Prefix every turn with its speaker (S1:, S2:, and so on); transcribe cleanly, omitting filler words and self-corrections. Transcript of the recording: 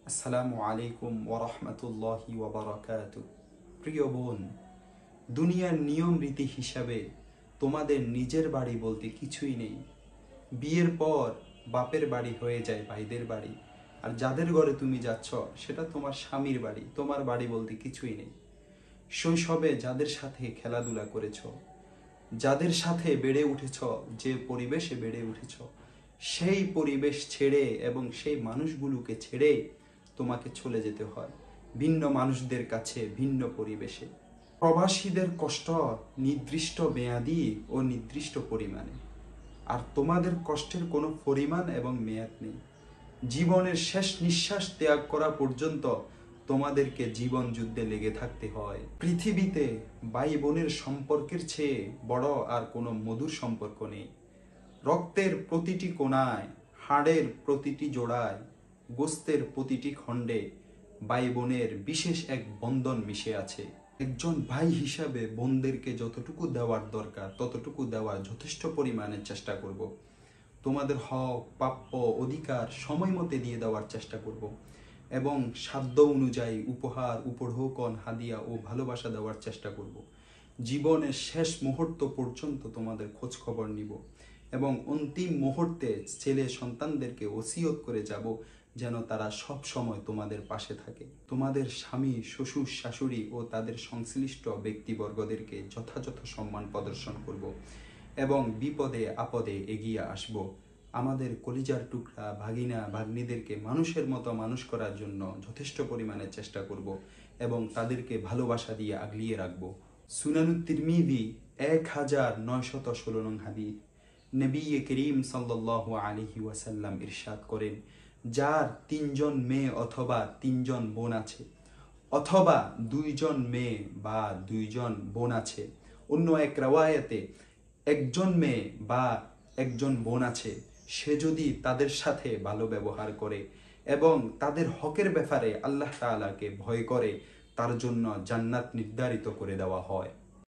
S1: আসসালামু আলাইকুম ওয়া রাহমাতুল্লাহি ওয়া বারাকাতুহু। প্রিয় বোন, দুনিয়ার নিয়ম রীতি হিসাবে তোমাদের নিজের বাড়ি বলতে কিছুই নেই। বিয়ের পর বাপের বাড়ি হয়ে যায় ভাইদের বাড়ি, আর যাদের ঘরে তুমি যাচ্ছ সেটা তোমার স্বামীর বাড়ি। তোমার বাড়ি বলতে কিছুই নেই। শৈশবে যাদের সাথে খেলাধুলা করেছ, যাদের সাথে বেড়ে উঠেছ, যে পরিবেশে বেড়ে উঠেছ, সেই পরিবেশ ছেড়ে এবং সেই মানুষগুলোকে ছেড়ে তোমাকে চলে যেতে হয় ভিন্ন মানুষদের কাছে, ভিন্ন পরিবেশে। প্রবাসীদের কষ্ট নির্দিষ্ট মেয়াদি ও নির্দিষ্ট পরিমাণে, আর তোমাদের কষ্টের কোনো পরিমাণ এবং মেয়াদ নেই। জীবনের শেষ নিঃশ্বাস ত্যাগ করা পর্যন্ত তোমাদেরকে জীবন যুদ্ধে লেগে থাকতে হয়। পৃথিবীতে ভাই বোনের সম্পর্কের চেয়ে বড় আর কোনো মধুর সম্পর্ক নেই। রক্তের প্রতিটি কোণায়, হাড়ের প্রতিটি জোড়ায়, গোস্তের প্রতিটি খণ্ডে ভাই বোনের বিশেষ এক বন্ধন মিশে আছে। একজন ভাই হিসাবে বোনদেরকে যতটুকু দেওয়ার দরকার ততটুকু দেওয়ার যথেষ্ট পরিমাণে চেষ্টা করব। তোমাদের হক, প্রাপ্য, অধিকার সময় মতো দিয়ে দেওয়ার চেষ্টা করব এবং সাধ্য অনুযায়ী উপহার, উপঢৌকন, হাদিয়া ও ভালোবাসা দেওয়ার চেষ্টা করব। জীবনের শেষ মুহূর্ত পর্যন্ত তোমাদের খোঁজ খবর নিব এবং অন্তিম মুহূর্তে ছেলে সন্তানদেরকে ওসিয়ত করে যাব যেন তারা সব সময় তোমাদের পাশে থাকে। তোমাদের স্বামী, শ্বশুর, শাশুড়ি ও তাদের সংশ্লিষ্ট ব্যক্তিবর্গদেরকে যথাযথ সম্মান প্রদর্শন করব এবং বিপদে আপদে এগিয়ে আসব। আমাদের কলিজার টুকরা ভাগিনা ভাগ্নিদেরকে মানুষের মতো মানুষ করার জন্য যথেষ্ট পরিমাণে চেষ্টা করব এবং তাদেরকে ভালোবাসা দিয়ে আগলিয়ে রাখব। সুনানুত তিরমিজি 1916 নং হাদিস। নবী করিম সাল্লাল্লাহু আলাইহি ওয়াসাল্লাম ইরশাদ করেন, যার 3 জন মেয়ে অথবা 3 জন বোন আছে, অথবা 2 জন মেয়ে বা 2 জন বোন আছে, অন্য এক রাওয়ায়াতে 1 জন মেয়ে বা 1 জন বোন আছে, সে যদি তাদের সাথে ভালো ব্যবহার করে এবং তাদের হকের ব্যাপারে আল্লাহ তাআলাকে ভয় করে, তার জন্য জান্নাত নির্ধারিত করে দেওয়া হয়।